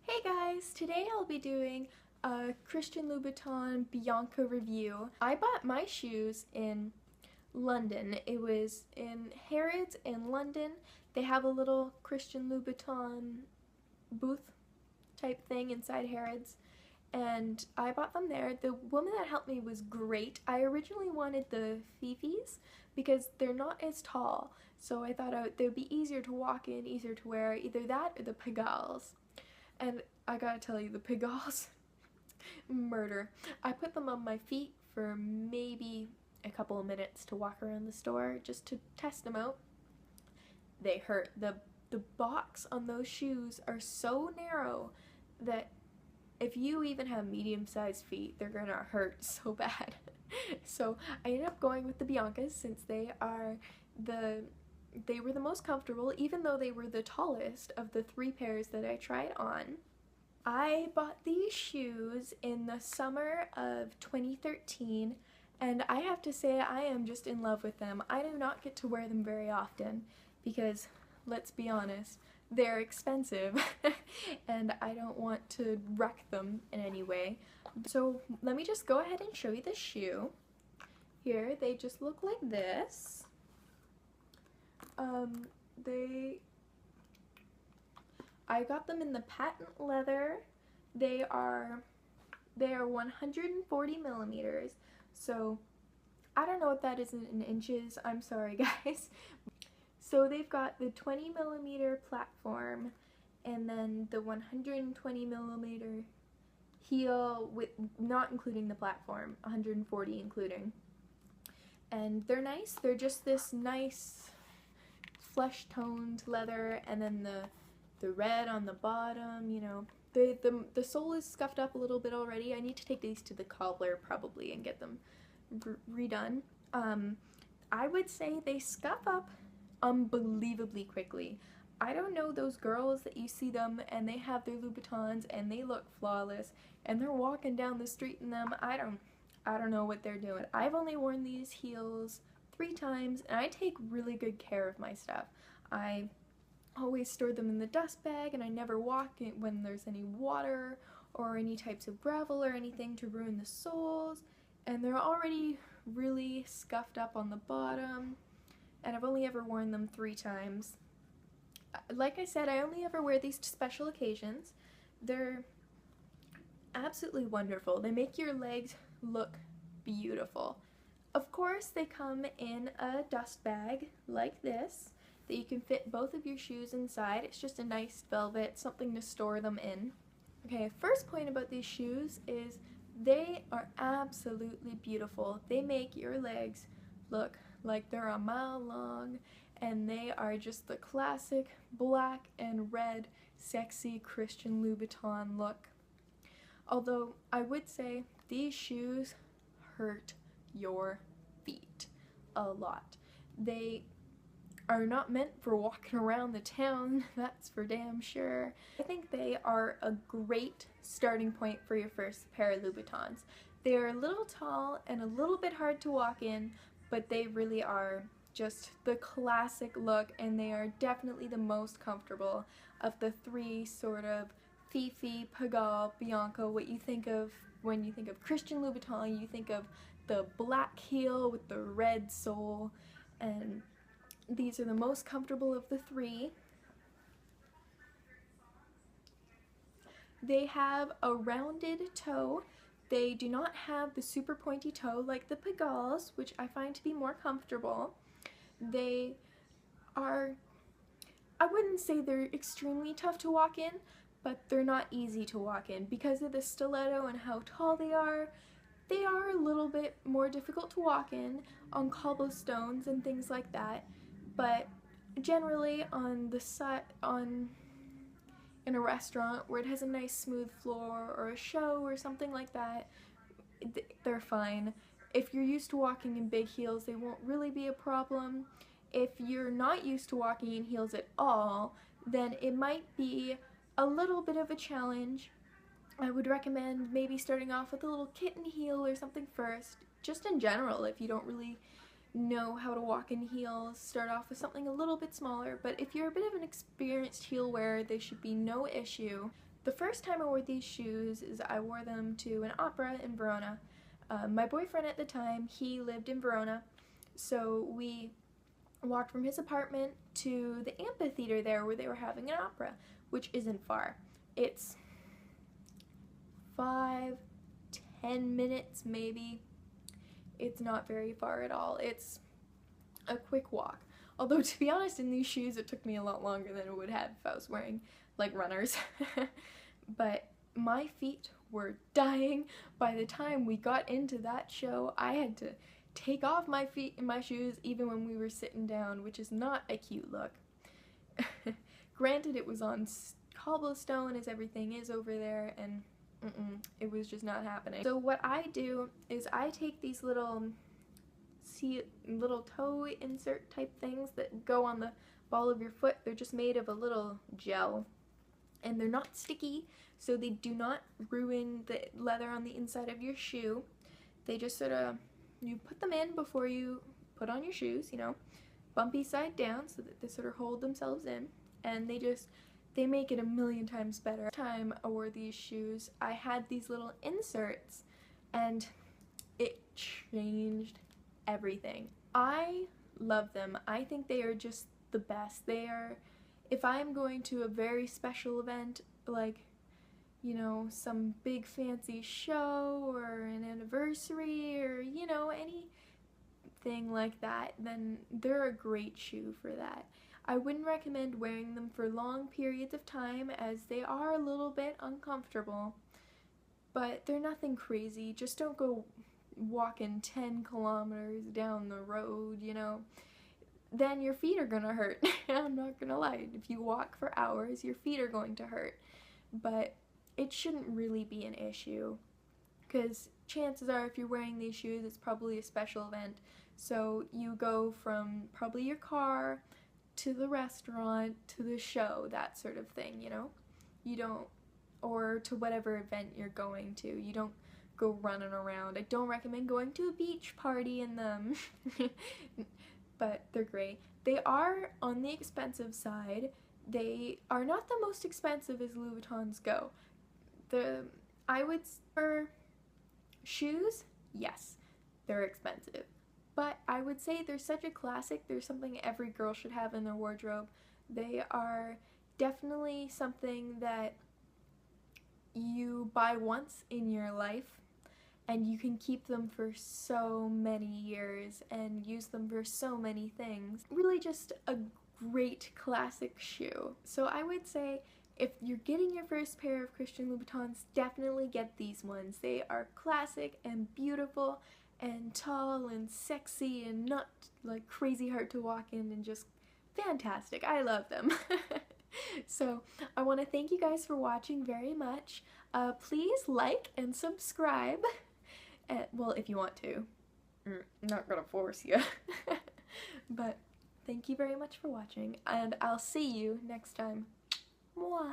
Hey guys, today I'll be doing a Christian Louboutin Bianca review. I bought my shoes in London. It was in Harrods in London. They have a little Christian Louboutin booth type thing inside Harrods, and I bought them there. The woman that helped me was great. I originally wanted the Fifis because they're not as tall, so I thought they would be easier to walk in, easier to wear, either that or the Pagals. And I gotta tell you, the Pagals, murder. I put them on my feet for maybe a couple of minutes to walk around the store just to test them out. They hurt. The box on those shoes are so narrow that if you even have medium-sized feet, they're gonna hurt so bad. So I ended up going with the Biancas since they were the most comfortable, even though they were the tallest of the three pairs that I tried on. I bought these shoes in the summer of 2013, and I have to say I am just in love with them. I do not get to wear them very often because, let's be honest, they're expensive and I don't want to wreck them in any way. So let me just go ahead and show you the shoe. Here, they just look like this. I got them in the patent leather. They are 140 millimeters, so I don't know what that is in inches. I'm sorry, guys. So they've got the 20 millimeter platform and then the 120 millimeter heel, with not including the platform, 140 including. And they're nice. They're just this nice flesh toned leather, and then the red on the bottom, you know. The sole is scuffed up a little bit already. I need to take these to the cobbler probably and get them redone. I would say they scuff up unbelievably quickly. I don't know those girls that you see them and they have their Louboutins and they look flawless and they're walking down the street in them. I don't know what they're doing. I've only worn these heels 3 times and I take really good care of my stuff. I always store them in the dust bag and I never walk it when there's any water or any types of gravel or anything to ruin the soles, and they're already really scuffed up on the bottom, and I've only ever worn them 3 times. Like I said, I only ever wear these to special occasions. They're absolutely wonderful. They make your legs look beautiful. Of course, they come in a dust bag like this that you can fit both of your shoes inside. It's just a nice velvet, something to store them in. Okay, first point about these shoes is they are absolutely beautiful. They make your legs look like they're a mile long, and they are just the classic black and red sexy Christian Louboutin look. Although I would say these shoes hurt your feet a lot. They are not meant for walking around the town, that's for damn sure. I think they are a great starting point for your first pair of Louboutins. They are a little tall and a little bit hard to walk in, but they really are just the classic look, and they are definitely the most comfortable of the 3 sort of Fifi, Pagal, Bianca. What you think of when you think of Christian Louboutin, you think of the black heel with the red sole, and these are the most comfortable of the 3. They have a rounded toe. They do not have the super pointy toe like the Pagals, which I find to be more comfortable. They are, I wouldn't say they're extremely tough to walk in, but they're not easy to walk in. Because of the stiletto and how tall they are a little bit more difficult to walk in on cobblestones and things like that. But generally on the in a restaurant where it has a nice smooth floor or a show or something like that, they're fine. If you're used to walking in big heels, they won't really be a problem. If you're not used to walking in heels at all, then it might be a little bit of a challenge. I would recommend maybe starting off with a little kitten heel or something first. Just in general, if you don't really know how to walk in heels, start off with something a little bit smaller. But if you're a bit of an experienced heel wearer, they should be no issue. The first time I wore these shoes is I wore them to an opera in Verona. My boyfriend at the time, he lived in Verona, so we walked from his apartment to the amphitheater there where they were having an opera, which isn't far. It's 5-10 minutes maybe. It's not very far at all. It's a quick walk. Although, to be honest, in these shoes it took me a lot longer than it would have if I was wearing like runners. But my feet were dying. By the time we got into that show, I had to take off my feet in my shoes even when we were sitting down, which is not a cute look. Granted, it was on cobblestone as everything is over there, and it was just not happening. So what I do is I take these little toe insert type things that go on the ball of your foot. They're just made of a little gel, and they're not sticky, so they do not ruin the leather on the inside of your shoe. They just sort of, you put them in before you put on your shoes, you know, bumpy side down so that they sort of hold themselves in, and they make it a million times better. The time I wore these shoes, I had these little inserts, and it changed everything. I love them. I think they are just the best. They are, if I'm going to a very special event, like, you know, some big fancy show or an anniversary or, you know, anything like that, then they're a great shoe for that. I wouldn't recommend wearing them for long periods of time as they are a little bit uncomfortable, but they're nothing crazy. Just don't go walking 10 kilometers down the road, you know. Then your feet are gonna hurt. I'm not gonna lie. If you walk for hours, your feet are going to hurt. But it shouldn't really be an issue, because chances are if you're wearing these shoes, it's probably a special event. So you go from probably your car to the restaurant to the show, that sort of thing, you know. You don't, or to whatever event you're going to. You don't go running around. I don't recommend going to a beach party in them. But they're great. They are on the expensive side. They are not the most expensive as Louboutins go. I would, for shoes, yes, they're expensive. But I would say they're such a classic. They're something every girl should have in their wardrobe. They are definitely something that you buy once in your life, and you can keep them for so many years and use them for so many things. Really just a great classic shoe. So I would say if you're getting your first pair of Christian Louboutins, definitely get these ones. They are classic and beautiful and tall and sexy and not like crazy hard to walk in, and just fantastic. I love them. So I want to thank you guys for watching very much. Please like and subscribe. Well, if you want to. I'm not gonna force you. But thank you very much for watching, and I'll see you next time. Mwah.